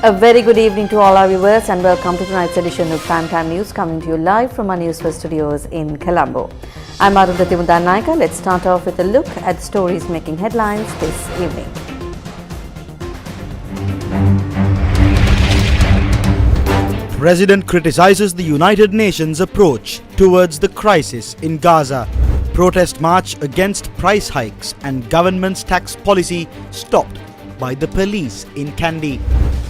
A very good evening to all our viewers and welcome to tonight's edition of Primetime News, coming to you live from our Newsfirst studios in Colombo. I'm Arundhati Naika. Let's start off with a look at the stories making headlines this evening. President criticizes the United Nations approach towards the crisis in Gaza. Protest march against price hikes and government's tax policy stopped by the police in Kandy.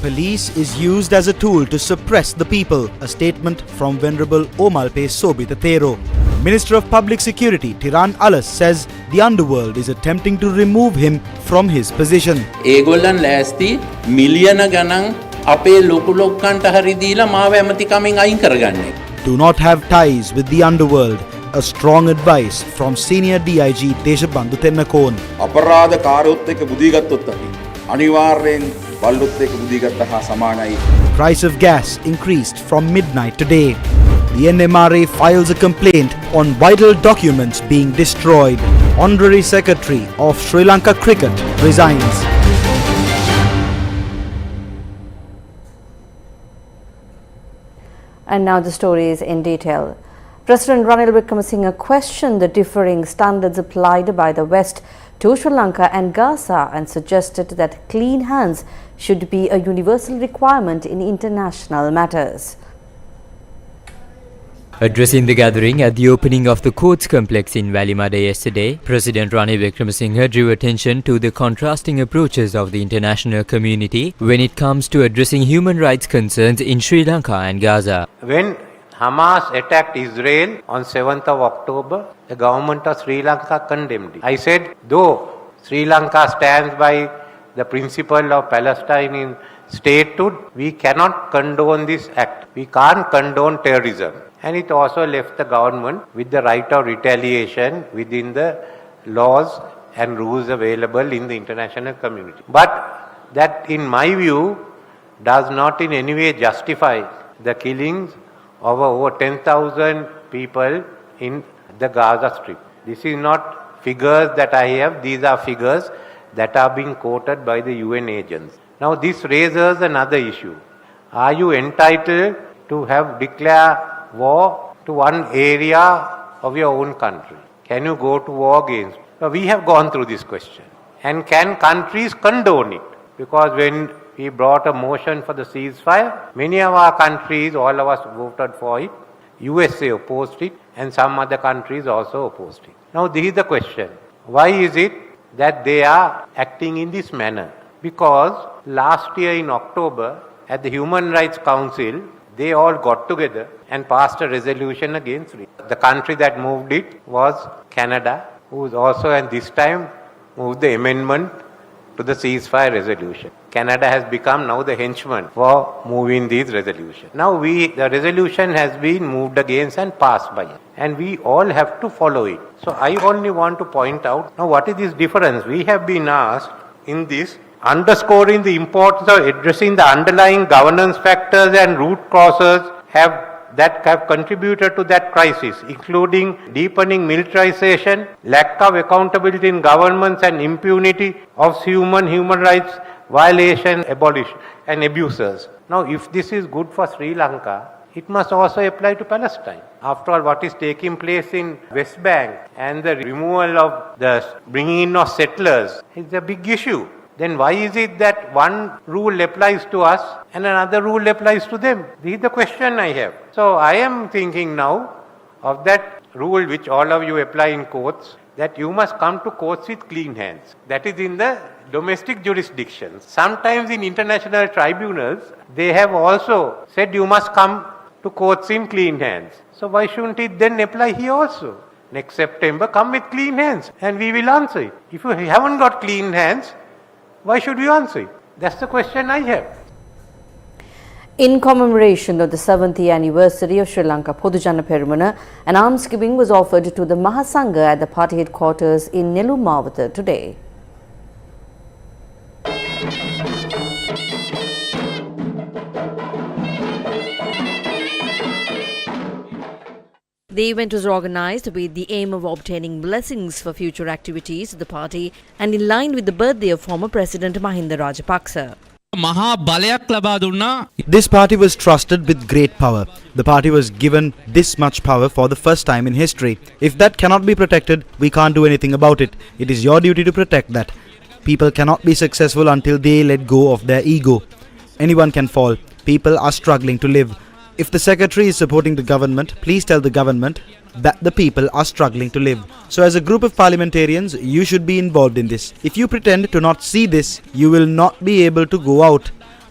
Police is used as a tool to suppress the people, a statement from Venerable Omalpe Sobitatero. Minister of Public Security Tiran Alas says the underworld is attempting to remove him from his position. ඒගොල්ලන් ලෑස්ති මිලියන ගණන් අපේ ලොකු ලොක්කන්ට හරි දීලා මාව ඇමතිකමින් අයින් කරගන්නේ. Do not have ties with the underworld. A strong advice from senior DIG Deshabandhu Tennakon. අපරාධ කාර්යොත් එක්ක බුදිගත්තොත් අපි අනිවාර්යෙන් බල්ලොත් එක්ක බුදිගත්ත හා සමානයි. Price of gas increased from midnight today. The NMRA files a complaint on vital documents being destroyed. Honorary Secretary of Sri Lanka Cricket resigns. And now the stories in detail. President Ranil Wickremesinghe questioned the differing standards applied by the West to Sri Lanka and Gaza and suggested that clean hands should be a universal requirement in international matters. Addressing the gathering at the opening of the courts complex in Valimada yesterday, President Ranil Wickremesinghe drew attention to the contrasting approaches of the international community when it comes to addressing human rights concerns in Sri Lanka and Gaza. When Hamas attacked Israel on 7th of October, the government of Sri Lanka condemned it. I said, though Sri Lanka stands by the principle of Palestine in statehood, we cannot condone this act. We can't condone terrorism. And it also left the government with the right of retaliation within the laws and rules available in the international community. But that, in my view, does not in any way justify the killings of over 10,000 people in the Gaza Strip. This is not figures that I have, these are figures that are being quoted by the UN agents. Now this raises another issue. Are you entitled to have declare war to one area of your own country? Can you go to war against? Now, we have gone through this question. And can countries condone it? Because when we brought a motion for the ceasefire, many of our countries, all of us voted for it. USA opposed it and some other countries also opposed it. Now this is the question. Why is it that they are acting in this manner? Because last year in October at the Human Rights Council, they all got together and passed a resolution against it. The country that moved it was Canada, who is also and this time moved the amendment to the ceasefire resolution. Canada has become now the henchman for moving these resolutions. Now the resolution has been moved against and passed by it. And we all have to follow it. So I only want to point out, now what is this difference? We have been asked in this, underscoring the importance of addressing the underlying governance factors and root causes that have contributed to that crisis, including deepening militarization, lack of accountability in governments and impunity of human rights violation, abolition and abusers. Now if this is good for Sri Lanka, it must also apply to Palestine. After all, what is taking place in West Bank and the removal of the bringing in of settlers is a big issue. Then why is it that one rule applies to us and another rule applies to them? This is the question I have. So I am thinking now of that rule which all of you apply in courts, that you must come to courts with clean hands. That is in the domestic jurisdictions. Sometimes in international tribunals, they have also said you must come to courts in clean hands. So why shouldn't it then apply here also? Next September, come with clean hands and we will answer it. If you haven't got clean hands, why should you answer it? That's the question I have. In commemoration of the 70th anniversary of Sri Lanka Podujana Perumana, an almsgiving was offered to the Mahasangha at the party headquarters in Nelumawatha today. The event was organised with the aim of obtaining blessings for future activities of the party and in line with the birthday of former President Mahinda Rajapaksa. මහා බලයක් ලබා දුන්නා. This party was trusted with great power. The party was given this much power for the first time in history. If that cannot be protected, we can't do anything about it. It is your duty to protect that. People cannot be successful until they let go of their ego. Anyone can fall. People are struggling to live. If the secretary is supporting the government, please tell the government that the people are struggling to live. So as a group of parliamentarians, you should be involved in this. If you pretend to not see this, you will not be able to go out.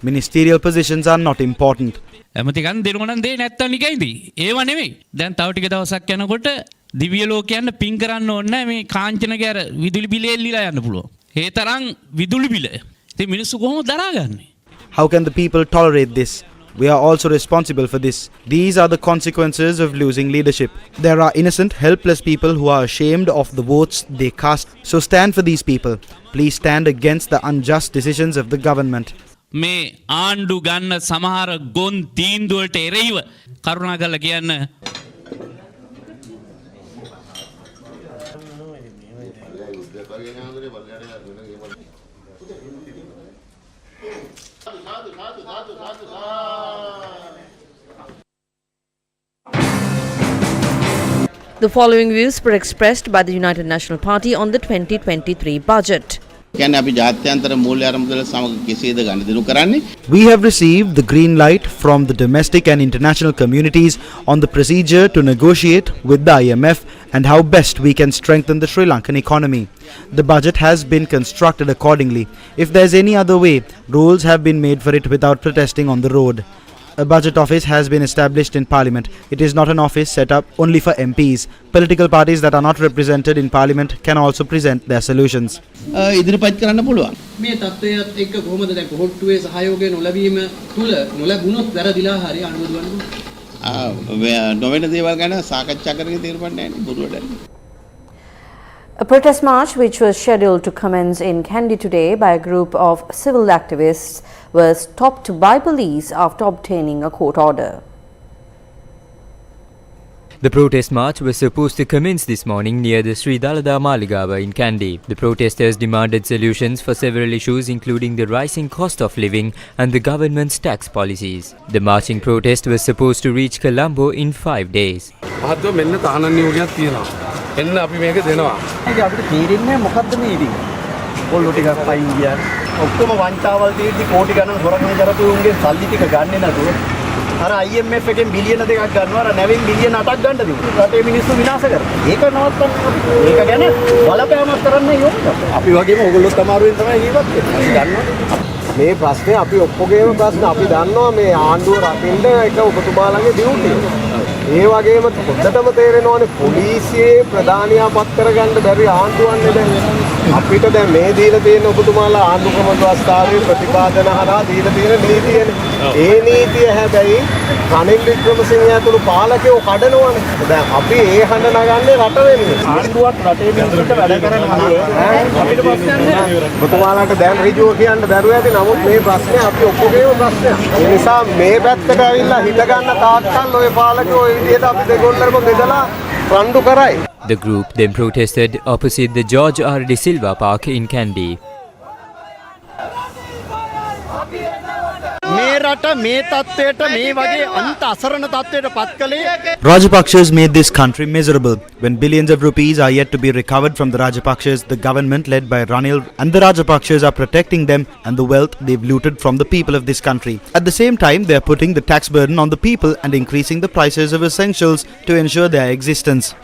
Ministerial positions are not important. ඇමතිකන් දෙනවනම් දෙන්නේ නැත්තම් නිකයිද? ඒව නෙමෙයි. දැන් තව ටික දවසක් යනකොට දිව්‍ය ලෝකයන්ට පින් කරන්න ඕනේ නැහැ මේ කාංචනගේ අර විදුලි බිල එල්ලීලා යන්න පුළුවන්. ඒ තරම් විදුලි බිල. ඉතින් මිනිස්සු කොහොමද දරාගන්නේ? How can the people tolerate this? We are also responsible for this. These are the consequences of losing leadership. There are innocent, helpless people who are ashamed of the votes they cast. So stand for these people. Please stand against the unjust decisions of the government. මේ ආණ්ඩු ගන්න සමහර ගොන් තීන්දුවලට එරෙහිව කරුණාකරලා කියන්න. The following views were expressed by the United National Party on the 2023 budget. We have received the green light from the domestic and international communities on the procedure to negotiate with the IMF and how best we can strengthen the Sri Lankan economy. The budget has been constructed accordingly. If there is any other way, rules have been made for it without protesting on the road. A budget office has been established in Parliament. It is not an office set up only for MPs. Political parties that are not represented in Parliament can also present their solutions. ඉදිරිපත් කරන්න පුළුවන්. මේ තත්ත්වයට එක්ක කොහොමද දැන් කොහොට්ටුවේ සහයෝගය නොලැබීම තුල නොලැබුණොත් වැරදිලා හරි අනුව දුවන්නේ. නොවන දේවල් ගැන සාකච්ඡා කරගෙන තීරණ නැහැ නේ බුරුවඩන්නේ. A protest march which was scheduled to commence in Kandy today by a group of civil activists was stopped by police after obtaining a court order. The protest march was supposed to commence this morning near the Sri Dalada Maligava in Kandy. The protesters demanded solutions for several issues including the rising cost of living and the government's tax policies. The marching protest was supposed to reach Colombo in 5 days. එන්න අපි මේක දෙනවා. ඒක අපිට තීරෙන්නේ මොකද්ද මේ ඉතින්? පොල්ලෝ ටිකක් පයින් ගියා. ඔක්කොම වංචාවල් තියෙද්දි කෝටි ගණන් හොරකම් කරපු උන්ගේ සල්ලි ටික ගන්නෙ නැතුව අර IMF එකෙන් බිලියන 2ක් ගන්නවා අර නැවින් බිලියන 8ක් ගන්න දෙමු. රටේ මිනිස්සු විනාශ කරනවා. ඒක නවත්තන්න. ඒක ගැන බලපෑමක් කරන්න ඕනේ. අපි වගේම ඕගොල්ලොත් අමාරුවෙන් තමයි ජීවත් වෙන්නේ. අපි දන්නවා. මේ ප්‍රශ්නේ අපි ඔක්කොගේම ප්‍රශ්න අපි දන්නවා මේ ආණ්ඩුව රකින්න එක ඔබතුමාලගේ ඩියුටි. ඒ වගේම හොඳටම තේරෙනවානේ පොලිසියේ ප්‍රධානියා පත් කරගන්න බැරි ආණ්ඩුවන්නේ දැන් අපිට දැන් මේ දීලා තියෙන ඔබතුමාලා ආණ්ඩු ක්‍රම ව්‍යවස්ථාවේ ප්‍රතිපාදන හරහා දීලා තියෙන නීතියනේ. ඒ නීතිය හැබැයි රනිල් වික්‍රමසිංහ ඇතුළු පාලකයෝ කඩනවානේ. දැන් අපි ඒ හඬ නගන්නේ රට වෙන්නේ. ආණ්ඩුවක් රටේ මිනිස්සුන්ට වැඩ කරන හරියට අපිට ප්‍රශ්නයක් නෑ. ඔබතුමාලාට දැන් ඍජුව කියන්න බැරුව ඇති. නමුත් මේ ප්‍රශ්නේ අපි ඔක්කොගේම ප්‍රශ්නයක්. ඒ නිසා මේ පැත්තට ඇවිල්ලා හිත ගන්න තාක්කල් ඔය පාලකයෝ The group then protested opposite the George R. De Silva Park in Kandy. Rajapakshas made this country miserable. When billions of rupees are yet to be recovered from the Rajapakshas, the government led by Ranil and the Rajapakshas are protecting them and the wealth they've looted from the people of this country. At the same time, they are putting the tax burden on the people and increasing the prices of essentials to ensure their existence.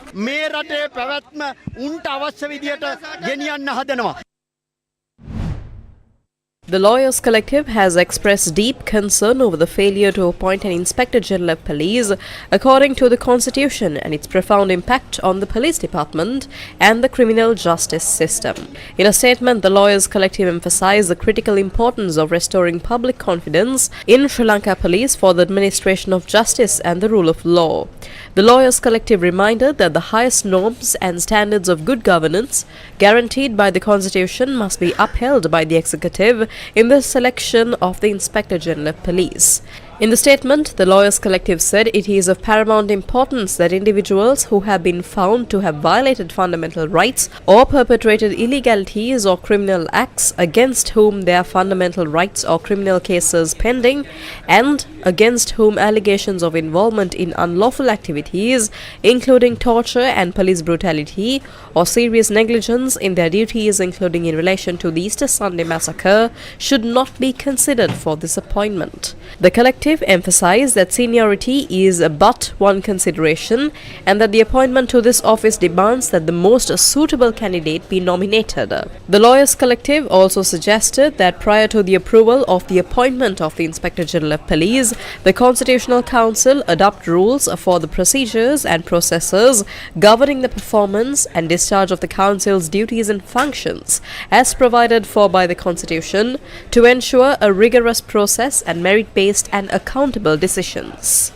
The Lawyers Collective has expressed deep concern over the failure to appoint an Inspector General of Police according to the Constitution and its profound impact on the police department and the criminal justice system. In a statement, the Lawyers Collective emphasized the critical importance of restoring public confidence in Sri Lanka police for the administration of justice and the rule of law. The Lawyers Collective reminded that the highest norms and standards of good governance guaranteed by the Constitution must be upheld by the executive in the selection of the Inspector General of Police. In the statement, the Lawyers Collective said it is of paramount importance that individuals who have been found to have violated fundamental rights or perpetrated illegalities or criminal acts against whom there are fundamental rights or criminal cases pending and against whom allegations of involvement in unlawful activities, including torture and police brutality or serious negligence in their duties, including in relation to the Easter Sunday massacre, should not be considered for this appointment. The collective emphasized that seniority is but one consideration and that the appointment to this office demands that the most suitable candidate be nominated. The Lawyers Collective also suggested that prior to the approval of the appointment of the Inspector General of Police, the Constitutional Council adopt rules for the procedures and processes governing the performance and discharge of the Council's duties and functions as provided for by the Constitution to ensure a rigorous process and merit-based and accountable decisions.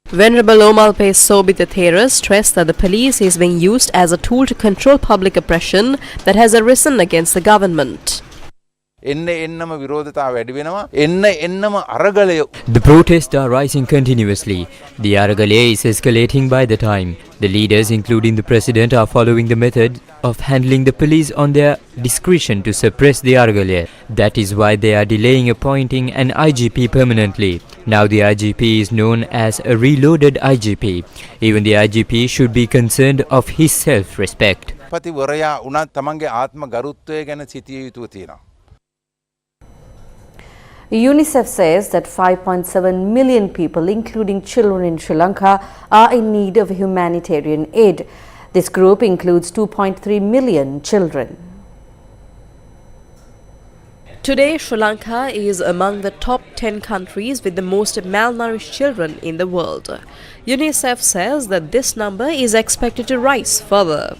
Venerable Omalpe Sobita Theras stressed that the police is being used as a tool to control public oppression that has arisen against the government. The protests are rising continuously. The Aragalaya is escalating by the time. The leaders, including the president, are following the method of handling the police on their discretion to suppress the Aragalaya. That is why they are delaying appointing an IGP permanently. Now the IGP is known as a reloaded IGP. Even the IGP should be concerned of his self-respect. UNICEF says that 5.7 million people, including children in Sri Lanka, are in need of humanitarian aid. This group includes 2.3 million children. Today, Sri Lanka is among the top 10 countries with the most malnourished children in the world. UNICEF says that this number is expected to rise further.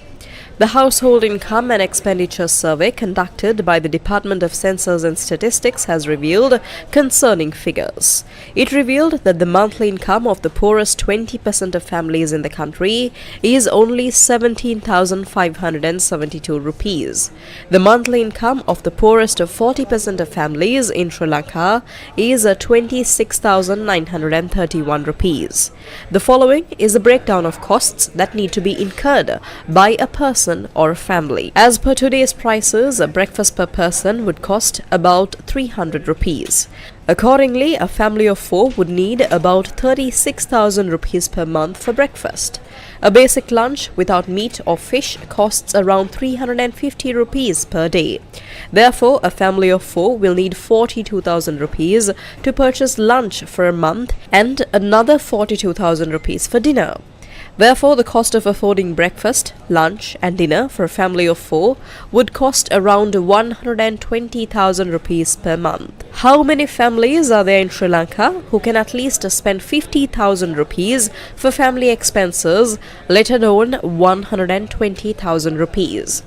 The Household Income and Expenditure Survey conducted by the Department of Census and Statistics has revealed concerning figures. It revealed that the monthly income of the poorest 20% of families in the country is only 17,572 rupees. The monthly income of the poorest of 40% of families in Sri Lanka is 26,931 rupees. The following is a breakdown of costs that need to be incurred by a person or a family. As per today's prices, a breakfast per person would cost about 300 rupees. Accordingly, a family of 4 would need about 36,000 rupees per month for breakfast. A basic lunch without meat or fish costs around 350 rupees per day. Therefore, a family of 4 will need 42,000 rupees to purchase lunch for a month and another 42,000 rupees for dinner. Therefore, the cost of affording breakfast, lunch and dinner for a family of 4 would cost around 120,000 rupees per month. How many families are there in Sri Lanka who can at least spend 50,000 rupees for family expenses, let alone 120,000 rupees?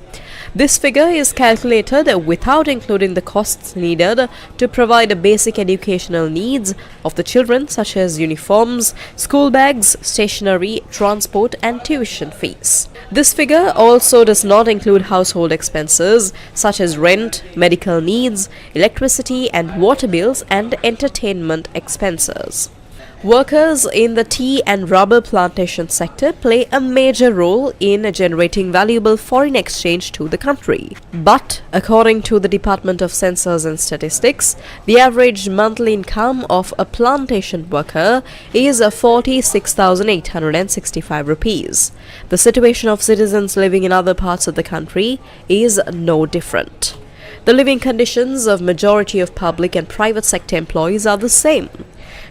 This figure is calculated without including the costs needed to provide basic educational needs of the children such as uniforms, school bags, stationery, transport and tuition fees. This figure also does not include household expenses such as rent, medical needs, electricity and water bills and entertainment expenses. Workers in the tea and rubber plantation sector play a major role in generating valuable foreign exchange to the country. But, according to the Department of Census and Statistics, the average monthly income of a plantation worker is 46,865 rupees. The situation of citizens living in other parts of the country is no different. The living conditions of majority of public and private sector employees are the same.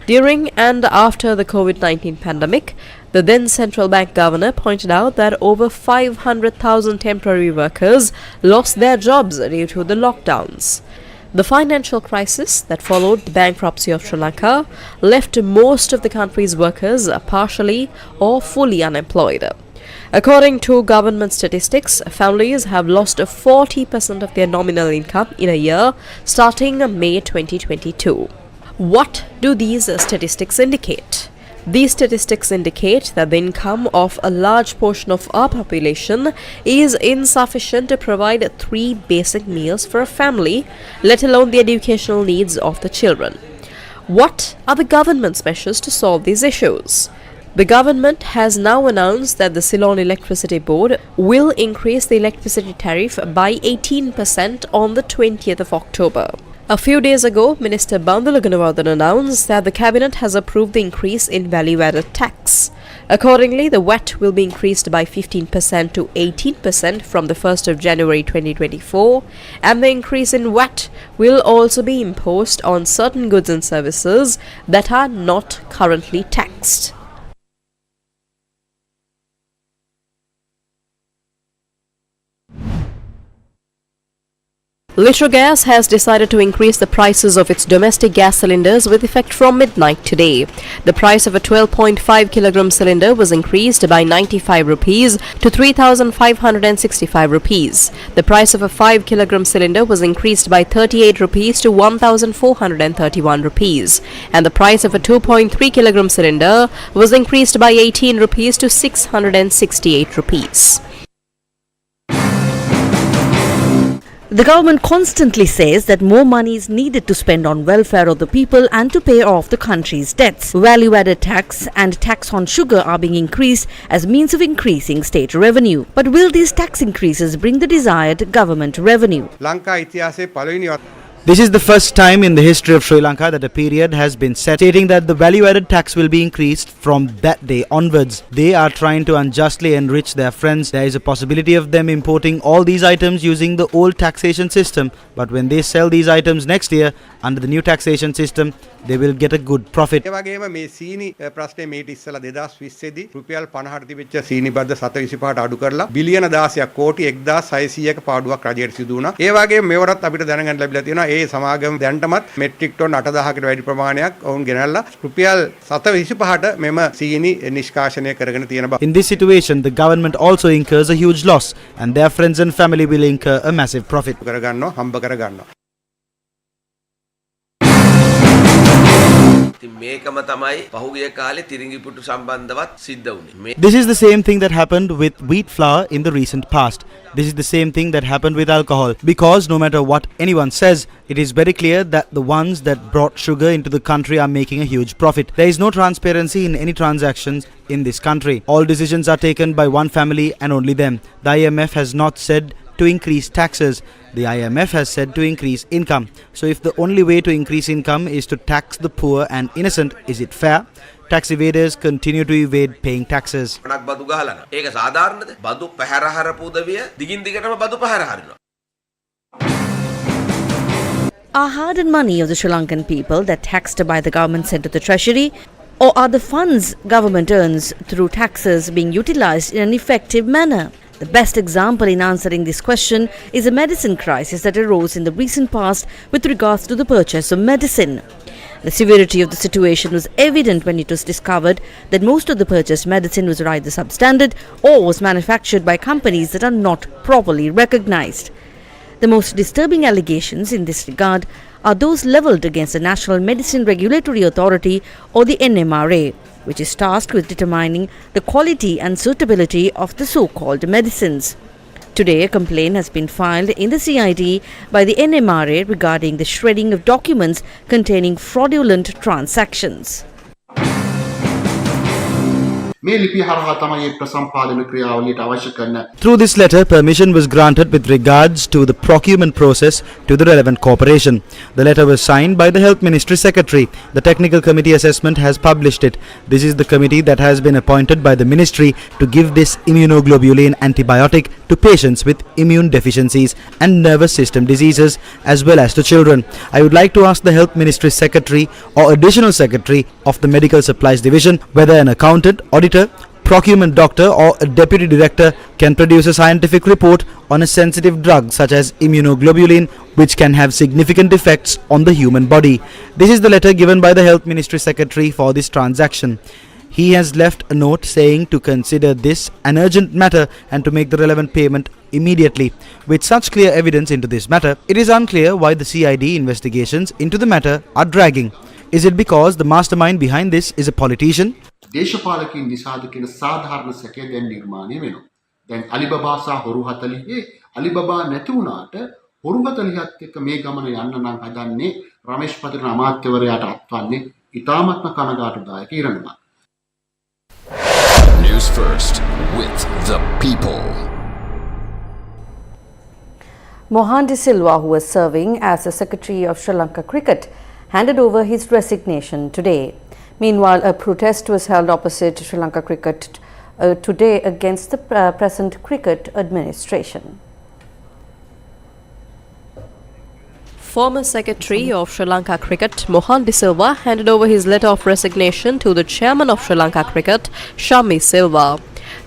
During and after the COVID-19 pandemic, the then central bank governor pointed out that over 500,000 temporary workers lost their jobs due to the lockdowns. The financial crisis that followed the bankruptcy of Sri Lanka left most of the country's workers partially or fully unemployed. According to government statistics, families have lost 40% of their nominal income in a year starting May 2022. What do these statistics indicate? These statistics indicate that the income of a large portion of our population is insufficient to provide 3 basic meals for a family, let alone the educational needs of the children. What are the government's measures to solve these issues? The government has now announced that the Ceylon Electricity Board will increase the electricity tariff by 18% on the 20th of October. A few days ago, Minister Bandula Gunawardene announced that the cabinet has approved the increase in value-added tax. Accordingly, the VAT will be increased by 15% to 18% from the 1st of January 2024, and the increase in VAT will also be imposed on certain goods and services that are not currently taxed. Litrogas has decided to increase the prices of its domestic gas cylinders with effect from midnight today. The price of a 12.5 kilogram cylinder was increased by 95 rupees to 3,565 rupees. The price of a 5 kilogram cylinder was increased by 38 rupees to 1,431 rupees. And the price of a 2.3 kilogram cylinder was increased by 18 rupees to 668 rupees. The government constantly says that more money is needed to spend on welfare of the people and to pay off the country's debts. Value-added tax and tax on sugar are being increased as means of increasing state revenue. But will these tax increases bring the desired government revenue? This is the first time in the history of Sri Lanka that a period has been set stating that the value-added tax will be increased from that day onwards. They are trying to unjustly enrich their friends. There is a possibility of them importing all these items using the old taxation system, but when they sell these items next year under the new taxation system, they will get a good profit. සමාගම දැන්ටමත් metric ton 8000කට වැඩි ප්‍රමාණයක් ඔවුන් ගෙනල්ලා රුපියල් 725ට මෙම සීනි නිෂ්කාශනය කරගෙන තියෙන බව. In this situation, the government also incurs a huge loss and their friends and family will incur a massive profit. කරගන්නවා හම්බ කරගන්නවා. This is the same thing that happened with wheat flour in the recent past. This is the same thing that happened with alcohol. Because no matter what anyone says, it is very clear that the ones that brought sugar into the country are making a huge profit. There is no transparency in any transactions in this country. All decisions are taken by one family and only them. The IMF has not said to increase taxes. The IMF has said to increase income. So if the only way to increase income is to tax the poor and innocent, is it fair? Tax evaders continue to evade paying taxes. Are hard-earned money of the Sri Lankan people that taxed by the government sent to the treasury, or are the funds government earns through taxes being utilized in an effective manner? The best example in answering this question is a medicine crisis that arose in the recent past with regards to the purchase of medicine. The severity of the situation was evident when it was discovered that most of the purchased medicine was either substandard or was manufactured by companies that are not properly recognized. The most disturbing allegations in this regard are those levelled against the National Medicine Regulatory Authority or the NMRA, which is tasked with determining the quality and suitability of the so-called medicines. Today, a complaint has been filed in the CID by the NMRA regarding the shredding of documents containing fraudulent transactions. Through this letter, permission was granted with regards to the procurement process to the relevant corporation. The letter was signed by the Health Ministry Secretary. The Technical Committee assessment has published it. This is the committee that has been appointed by the Ministry to give this immunoglobulin antibiotic to patients with immune deficiencies and nervous system diseases as well as to children. I would like to ask the Health Ministry Secretary or Additional Secretary of the Medical Supplies Division whether an accountant, auditor, procurement doctor or a deputy director can produce a scientific report on a sensitive drug such as immunoglobulin which can have significant effects on the human body. This is the letter given by the Health Ministry Secretary for this transaction. He has left a note saying to consider this an urgent matter and to make the relevant payment immediately. With such clear evidence into this matter, it is unclear why the CID investigations into the matter are dragging. Is it because the mastermind behind this is a politician? දේශපාලකයන් නිසාද කියන සාධාරණ සැකය දැන් නිර්මාණය වෙනවා. දැන් Alibaba සහ හොරු 40 අලිබබා නැති වුණාට හොරු 40ත් එක්ක මේ ගමන යන්න නම් හදන්නේ රමේෂ් පතිරණ අමාත්‍යවරයාට අත්වන්නේ ඉතාමත්ම කනගාටුදායක ඉරණමක්. Newsfirst with the people. Mohan De Silva, who was serving as the Secretary of Sri Lanka Cricket, handed over his resignation today. Meanwhile, a protest was held opposite Sri Lanka Cricket today against the present cricket administration. Former Secretary of Sri Lanka Cricket, Mohan De Silva, handed over his letter of resignation to the Chairman of Sri Lanka Cricket, Shammi Silva.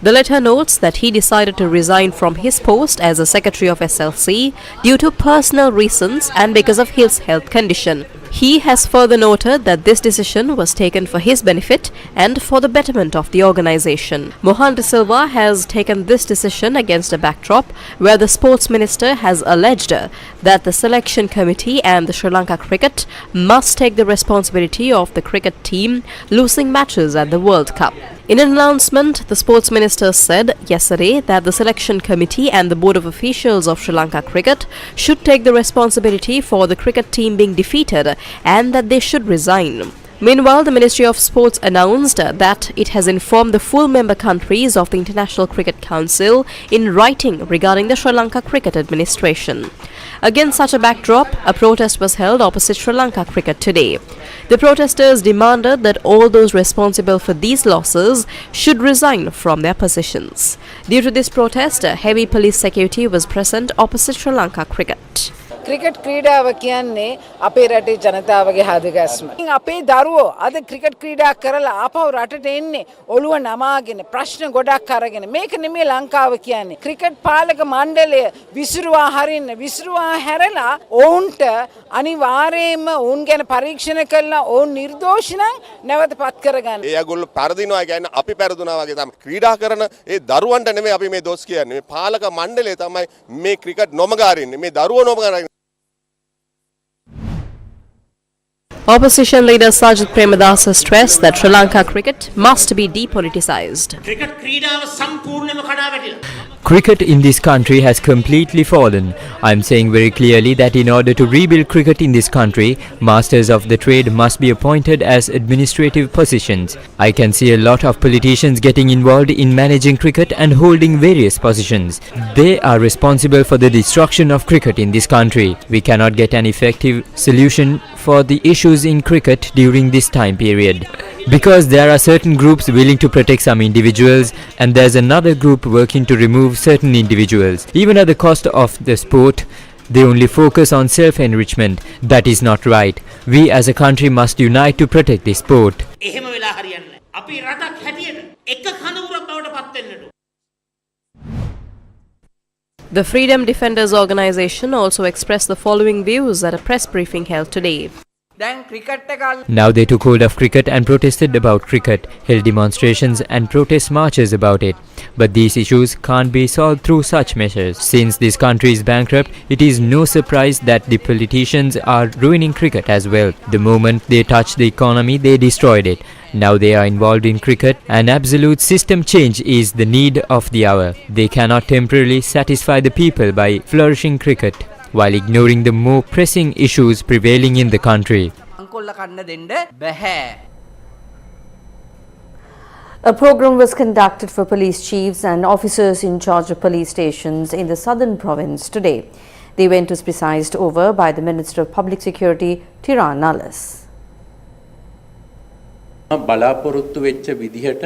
The letter notes that he decided to resign from his post as a Secretary of SLC due to personal reasons and because of his health condition. He has further noted that this decision was taken for his benefit and for the betterment of the organisation. Mohan De Silva has taken this decision against a backdrop where the Sports Minister has alleged that the selection committee and the Sri Lanka Cricket must take the responsibility of the cricket team losing matches at the World Cup. In an announcement, the Sports Minister said yesterday that the selection committee and the Board of Officials of Sri Lanka Cricket should take the responsibility for the cricket team being defeated and that they should resign. Meanwhile, the Ministry of Sports announced that it has informed the full member countries of the International Cricket Council in writing regarding the Sri Lanka Cricket Administration. Against such a backdrop, a protest was held opposite Sri Lanka Cricket today. The protesters demanded that all those responsible for these losses should resign from their positions. Due to this protest, heavy police security was present opposite Sri Lanka Cricket. Cricket ක්‍රීඩාව කියන්නේ අපේ රටේ ජනතාවගේ හදගස්ම. අපේ දරුවෝ අද cricket ක්‍රීඩා කරලා ආපහු රටට එන්නේ ඔළුව නමාගෙන ප්‍රශ්න ගොඩක් අරගෙන. මේක නෙමෙයි ලංකාව කියන්නේ. ක්‍රිකට් පාලක මණ්ඩලය විසිරුවා හරින්න විසිරුවා හැරලා ඔවුන්ට අනිවාර්යයෙන්ම ඔවුන් ගැන පරීක්ෂණ කළා ඔවුන් නිර්දෝෂ නම් නැවත පත් කරගන්න. ඒගොල්ලෝ පරදිනවා කියන්නේ අපි පරදුනා වගේ තමයි. ක්‍රීඩා කරන ඒ දරුවන්ට නෙමෙයි අපි මේ දොස් කියන්නේ. මේ පාලක මණ්ඩලය තමයි මේ ක්‍රිකට් නොමගාරින්නේ. මේ දරුවෝ නොමගාරින්නේ. Opposition leader Sajid Premadasa stressed that Sri Lanka cricket must be depoliticized. Cricket in this country has completely fallen. I am saying very clearly that in order to rebuild cricket in this country, masters of the trade must be appointed as administrative positions. I can see a lot of politicians getting involved in managing cricket and holding various positions. They are responsible for the destruction of cricket in this country. We cannot get an effective solution for the issues in cricket during this time period. Because there are certain groups willing to protect some individuals and there's another group working to remove certain individuals. Even at the cost of the sport, they only focus on self-enrichment. That is not right. We as a country must unite to protect this sport. The Freedom Defenders Organisation also expressed the following views at a press briefing held today. Now they took hold of cricket and protested about cricket, held demonstrations and protest marches about it. But these issues can't be solved through such measures. Since this country is bankrupt, it is no surprise that the politicians are ruining cricket as well. The moment they touched the economy, they destroyed it. Now they are involved in cricket and absolute system change is the need of the hour. They cannot temporarily satisfy the people by flourishing cricket while ignoring the more pressing issues prevailing in the country. A program was conducted for police chiefs and officers in charge of police stations in the southern province today. The event was presided over by the Minister of Public Security, Tiran Nallas. බලාපොරොත්තු වෙච්ච විදිහට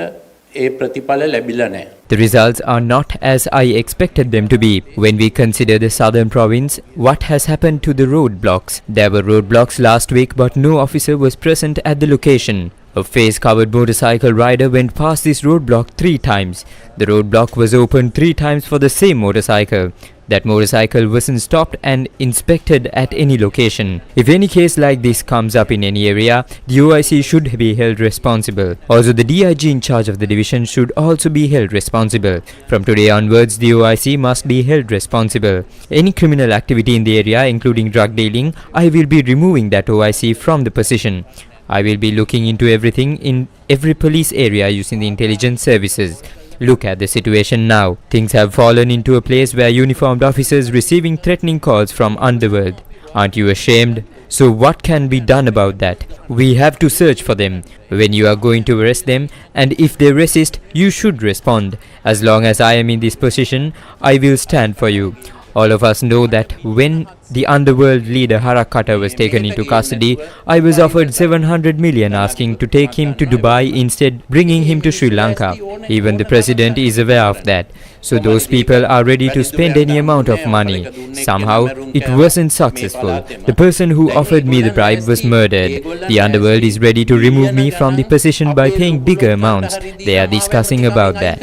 ඒ ප්‍රතිඵල ලැබිලා නැහැ. The results are not as I expected them to be. When we consider the southern province, what has happened to the roadblocks? There were roadblocks last week but no officer was present at the location. A face-covered motorcycle rider went past this roadblock 3 times. The roadblock was opened 3 times for the same motorcycle. That motorcycle wasn't stopped and inspected at any location. If any case like this comes up in any area, the OIC should be held responsible. Also, the DIG in charge of the division should also be held responsible. From today onwards, the OIC must be held responsible. Any criminal activity in the area, including drug dealing, I will be removing that OIC from the position. I will be looking into everything in every police area using the intelligence services. Look at the situation now. Things have fallen into a place where uniformed officers receiving threatening calls from underworld. Aren't you ashamed? So what can be done about that? We have to search for them. When you are going to arrest them, and if they resist, you should respond. As long as I am in this position, I will stand for you. All of us know that when the underworld leader Harakata was taken into custody, I was offered 700 million asking to take him to Dubai, instead bringing him to Sri Lanka. Even the president is aware of that. So those people are ready to spend any amount of money. Somehow, it wasn't successful. The person who offered me the bribe was murdered. The underworld is ready to remove me from the position by paying bigger amounts. They are discussing about that.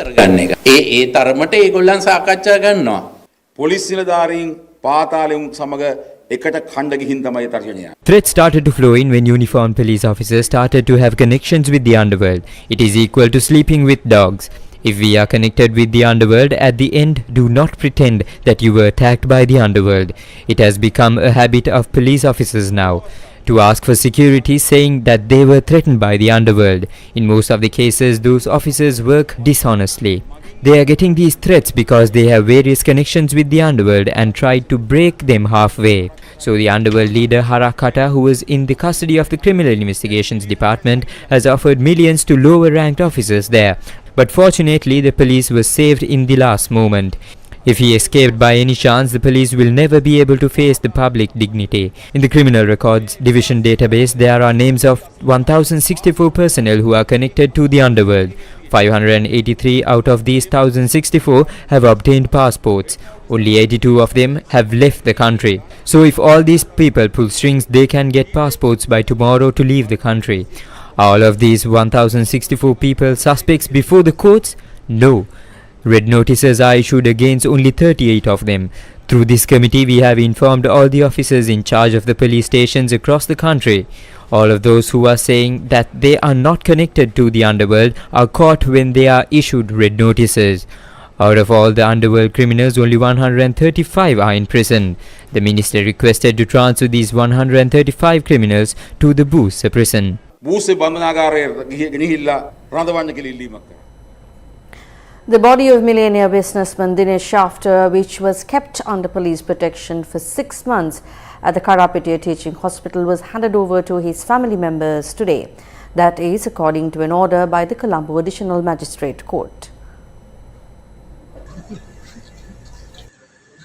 Police නිලධාරීන් පාතාලෙන් සමග එකට ඛණ්ඩ ගිහින් තමයි තර්ජනය. Threats started to flow in when uniformed police officers started to have connections with the underworld. It is equal to sleeping with dogs. If we are connected with the underworld, at the end, do not pretend that you were attacked by the underworld. It has become a habit of police officers now to ask for security, saying that they were threatened by the underworld. In most of the cases, those officers work dishonestly. They are getting these threats because they have various connections with the underworld and tried to break them halfway. So the underworld leader Harakata, who was in the custody of the Criminal Investigations Department, has offered millions to lower ranked officers there. But fortunately, the police was saved in the last moment. If he escaped by any chance, the police will never be able to face the public dignity. In the Criminal Records Division database, there are names of 1064 personnel who are connected to the underworld. 583 out of these 1064 have obtained passports. Only 82 of them have left the country. So if all these people pull strings, they can get passports by tomorrow to leave the country. All of these 1064 people suspects before the courts? No. Red notices are issued against only 38 of them. Through this committee, we have informed all the officers in charge of the police stations across the country. All of those who are saying that they are not connected to the underworld are caught when they are issued red notices. Out of all the underworld criminals, only 135 are in prison. The minister requested to transfer these 135 criminals to the Busa prison. The body of millionaire businessman Dinesh Shter, which was kept under police protection for 6 months at the Karapitiya Teaching Hospital, was handed over to his family members today. That is according to an order by the Colombo Additional Magistrate Court.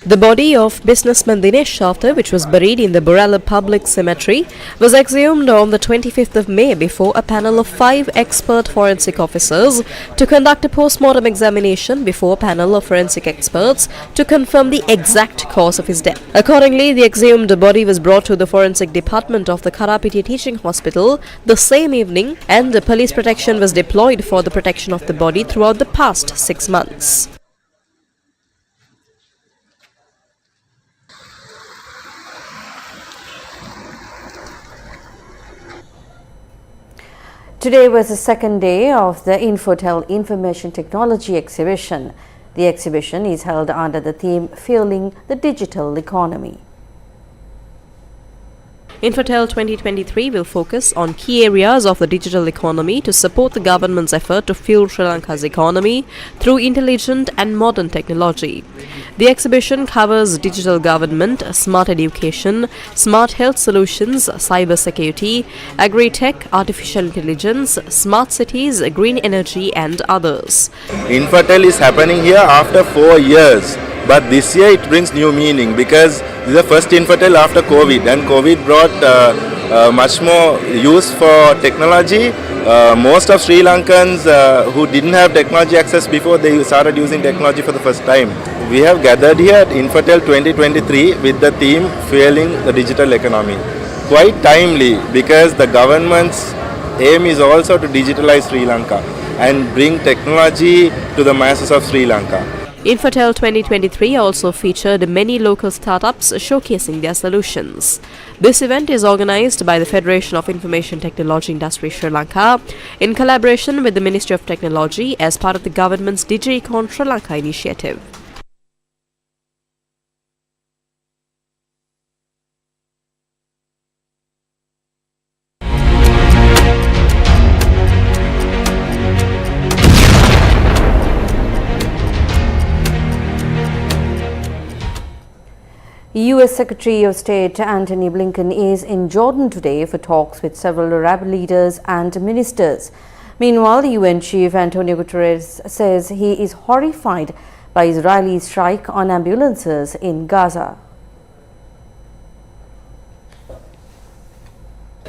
The body of businessman Dinesh Shter, which was buried in the Borella Public Cemetery, was exhumed on the 25th of May before a panel of 5 expert forensic officers to conduct a post-mortem examination before a panel of forensic experts to confirm the exact cause of his death. Accordingly, the exhumed body was brought to the forensic department of the Karapitiya Teaching Hospital the same evening, and the police protection was deployed for the protection of the body throughout the past 6 months. Today was the second day of the Infotel Information Technology Exhibition. The exhibition is held under the theme Fueling the Digital Economy. Infotel 2023 will focus on key areas of the digital economy to support the government's effort to fuel Sri Lanka's economy through intelligent and modern technology. The exhibition covers digital government, smart education, smart health solutions, cyber security, agri-tech, artificial intelligence, smart cities, green energy and others. Infotel is happening here after 4 years. But this year it brings new meaning because this is the first Infotel after COVID, and COVID brought much more use for technology. Most of Sri Lankans who didn't have technology access before, they started using technology for the first time. We have gathered here at Infotel 2023 with the theme Fueling the Digital Economy. Quite timely because the government's aim is also to digitalize Sri Lanka and bring technology to the masses of Sri Lanka. Infotel 2023 also featured many local startups showcasing their solutions. This event is organized by the Federation of Information Technology Industry Sri Lanka in collaboration with the Ministry of Technology as part of the government's DigiEcon Sri Lanka initiative. U.S. Secretary of State Antony Blinken is in Jordan today for talks with several Arab leaders and ministers. Meanwhile, the UN Chief Antonio Guterres says he is horrified by Israeli strike on ambulances in Gaza.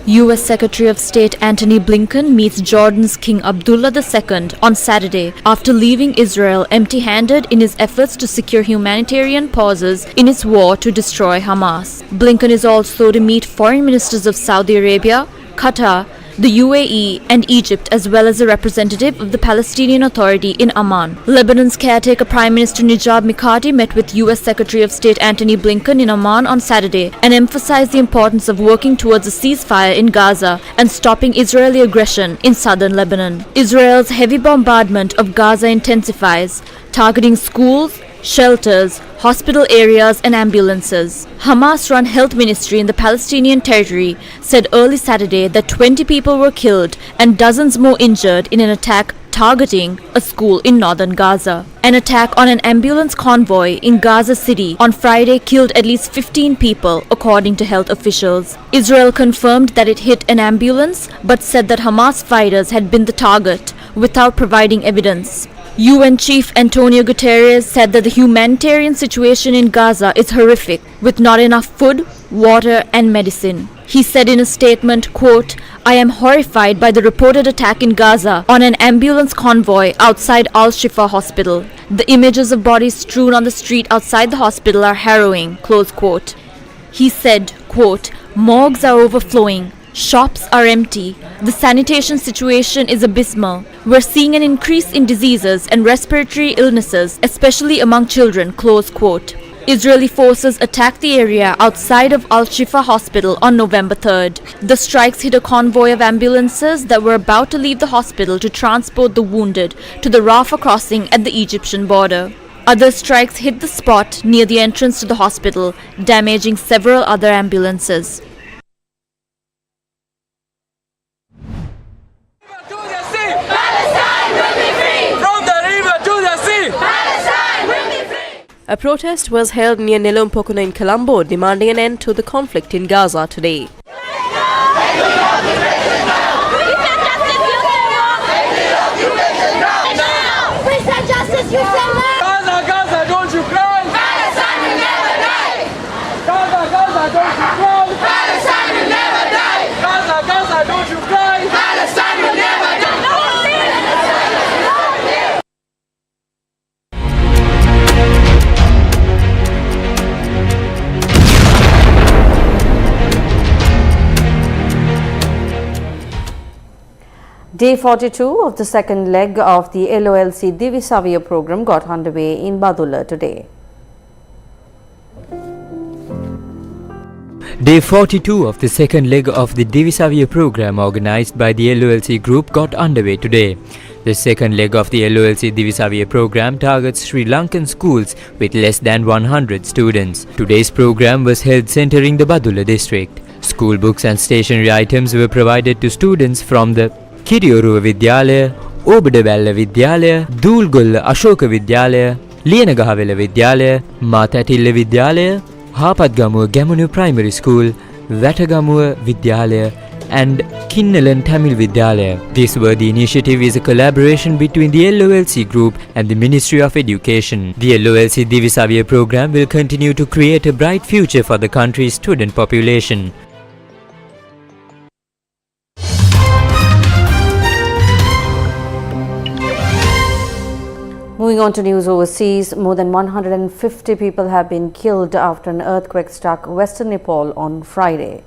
U.S. Secretary of State Antony Blinken meets Jordan's King Abdullah II on Saturday after leaving Israel empty-handed in his efforts to secure humanitarian pauses in its war to destroy Hamas. Blinken is also to meet foreign ministers of Saudi Arabia, Qatar, the UAE and Egypt, as well as a representative of the Palestinian Authority in Amman. Lebanon's caretaker Prime Minister Najib Mikati met with U.S. Secretary of State Antony Blinken in Amman on Saturday and emphasized the importance of working towards a ceasefire in Gaza and stopping Israeli aggression in southern Lebanon. Israel's heavy bombardment of Gaza intensifies, targeting schools, shelters, hospital areas and ambulances. Hamas-run health ministry in the Palestinian territory said early Saturday that 20 people were killed and dozens more injured in an attack targeting a school in northern Gaza. An attack on an ambulance convoy in Gaza City on Friday killed at least 15 people, according to health officials. Israel confirmed that it hit an ambulance but said that Hamas fighters had been the target without providing evidence. UN Chief Antonio Guterres said that the humanitarian situation in Gaza is horrific, with not enough food, water and medicine. He said in a statement, quote, "I am horrified by the reported attack in Gaza on an ambulance convoy outside Al-Shifa hospital. The images of bodies strewn on the street outside the hospital are harrowing," close quote. He said, quote, "Morgues are overflowing. Shops are empty. The sanitation situation is abysmal. We're seeing an increase in diseases and respiratory illnesses, especially among children," close quote. Israeli forces attacked the area outside of Al-Shifa hospital on November 3rd. The strikes hit a convoy of ambulances that were about to leave the hospital to transport the wounded to the Rafah crossing at the Egyptian border. Other strikes hit the spot near the entrance to the hospital, damaging several other ambulances. A protest was held near Nelumpokuna in Colombo, demanding an end to the conflict in Gaza today. Gaza, don't you cry! Palestine will never die! Gaza, don't you cry! Palestine will never die! Gaza, don't you cry! Palestine will never die! Day 42 of the second leg of the LOLC Davia program got underway in Badulla today. Day 42 of the second leg of the Davia program organized by the LOLC group got underway today. The second leg of the LOLC Davia program targets Sri Lankan schools with less than 100 students. Today's program was held centering the Badulla district. School books and stationery items were provided to students from the Kiriyoruwa Vidyalaya, Obadawalla Vidyalaya, Dulgolla Ashoka Vidyalaya, Liyanagahawela Vidyalaya, Matatilla Vidyalaya, Hapadgamuwa Gamunu Primary School, Watagamuwa Vidyalaya and Kinnalan Tamil Vidyalaya. This worthy initiative is a collaboration between the LOLC group and the Ministry of Education. The LOLC Davia program will continue to create a bright future for the country's student population. Moving on to news overseas, more than 150 people have been killed after an earthquake struck Western Nepal on Friday.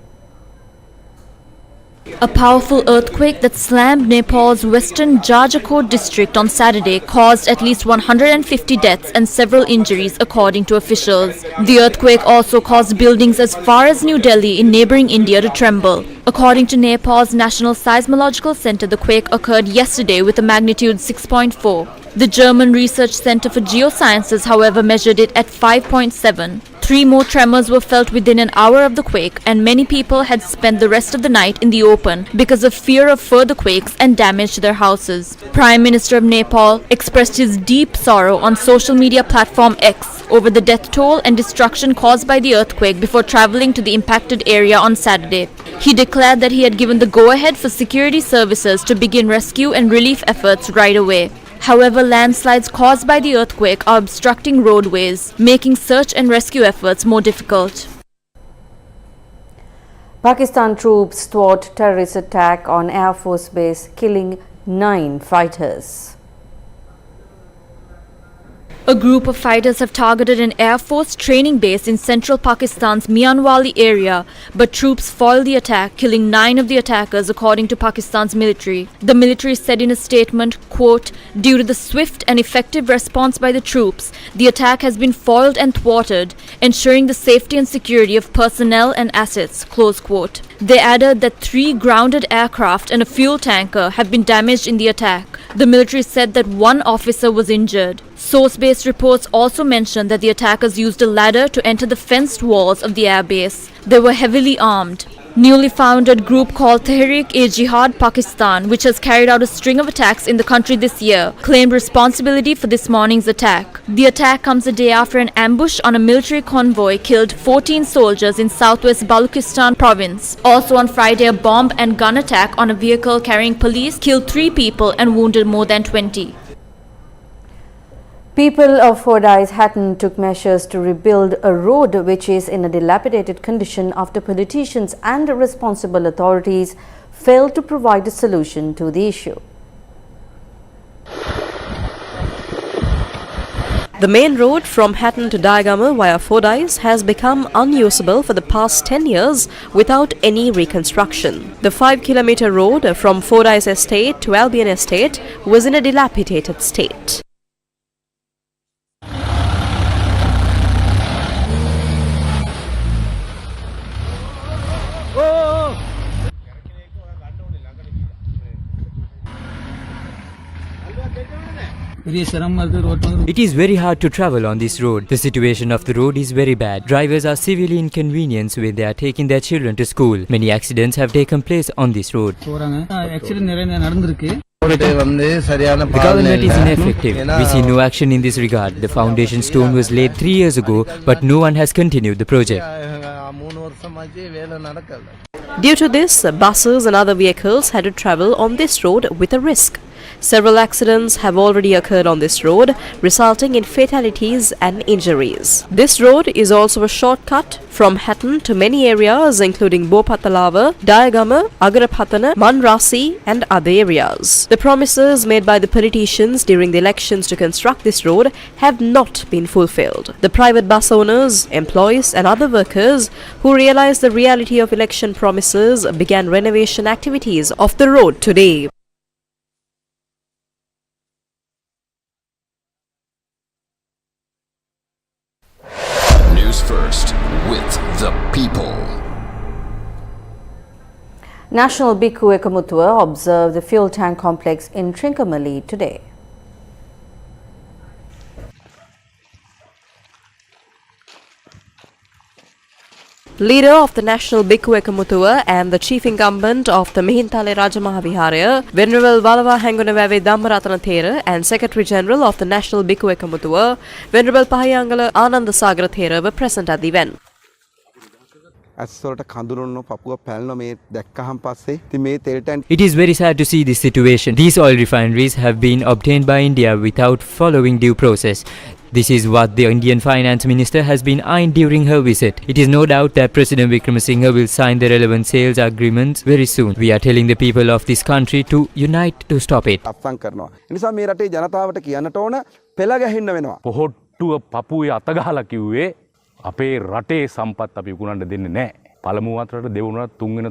A powerful earthquake that slammed Nepal's western Jajakot district on Saturday caused at least 150 deaths and several injuries, according to officials. The earthquake also caused buildings as far as New Delhi in neighboring India to tremble. According to Nepal's National Seismological Center, the quake occurred yesterday with a magnitude 6.4. The German Research Center for Geosciences, however, measured it at 5.7. 3 more tremors were felt within an hour of the quake, and many people had spent the rest of the night in the open because of fear of further quakes and damage to their houses. Prime Minister of Nepal expressed his deep sorrow on social media platform X, over the death toll and destruction caused by the earthquake before travelling to the impacted area on Saturday. He declared that he had given the go-ahead for security services to begin rescue and relief efforts right away. However, landslides caused by the earthquake are obstructing roadways, making search and rescue efforts more difficult. Pakistan troops thwart terrorist attack on Air Force base, killing 9 fighters. A group of fighters have targeted an Air Force training base in central Pakistan's Mianwali area, but troops foiled the attack, killing 9 of the attackers, according to Pakistan's military. The military said in a statement, quote, "Due to the swift and effective response by the troops, the attack has been foiled and thwarted, ensuring the safety and security of personnel and assets," close quote. They added that 3 grounded aircraft and a fuel tanker have been damaged in the attack. The military said that 1 officer was injured. Source-based reports also mentioned that the attackers used a ladder to enter the fenced walls of the airbase. They were heavily armed. Newly founded group called Tehreek-e-Jihad Pakistan, which has carried out a string of attacks in the country this year, claimed responsibility for this morning's attack. The attack comes a day after an ambush on a military convoy killed 14 soldiers in southwest Baluchistan province. Also on Friday, a bomb and gun attack on a vehicle carrying police killed 3 people and wounded more than 20. People of Fordyce, Hatton took measures to rebuild a road which is in a dilapidated condition after politicians and responsible authorities failed to provide a solution to the issue. The main road from Hatton to Diagama via Fordyce has become unusable for the past 10 years without any reconstruction. The 5-kilometer road from Fordyce Estate to Albion Estate was in a dilapidated state. It is very hard to travel on this road. The situation of the road is very bad. Drivers are severely inconvenienced when they are taking their children to school. Many accidents have taken place on this road. The government is ineffective. We see no action in this regard. The foundation stone was laid 3 years ago, but no one has continued the project. Due to this, buses and other vehicles had to travel on this road with a risk. Several accidents have already occurred on this road, resulting in fatalities and injuries. This road is also a shortcut from Hatton to many areas including Bopatalawa, Diagama, Agarapathana, Manrasi and other areas. The promises made by the politicians during the elections to construct this road have not been fulfilled. The private bus owners, employees and other workers who realized the reality of election promises began renovation activities of the road today. Newsfirst with the people. National Bhikkhu Ekamutua observed the fuel tank complex in Trincomalee today. Leader of the National Bhikkhu Ekamutua and the chief incumbent of the Mihintale Rajamahaviharaya, Venerable Valawa Hangunawave Dhammaratana Thera, and Secretary General of the National Bhikkhu Ekamutua, Venerable Pahayangala Anandasagara Thera were present at the event. It is very sad to see this situation. These oil refineries have been obtained by India without following due process. This is what the Indian Finance Minister has been eyeing during her visit. It is no doubt that President Wickremesinghe will sign the relevant sales agreements very soon. We are telling the people of this country to unite to stop it.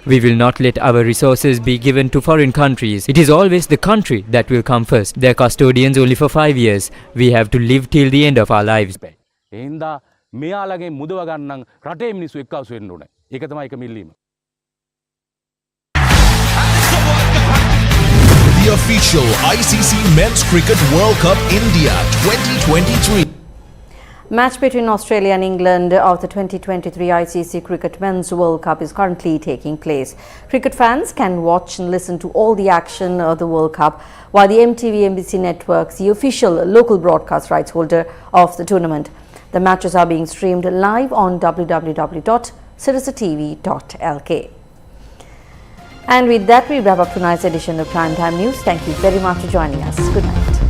We will not let our resources be given to foreign countries. It is always the country that will come first. They are custodians only for 5 years. We have to live till the end of our lives. The official ICC Men's Cricket World Cup India 2023. Match between Australia and England of the 2023 ICC Cricket Men's World Cup is currently taking place. Cricket fans can watch and listen to all the action of the World Cup, while the MTV NBC networks, the official local broadcast rights holder of the tournament. The matches are being streamed live on www.sirasatv.lk. And with that, we wrap up tonight's edition of Primetime News. Thank you very much for joining us. Good night.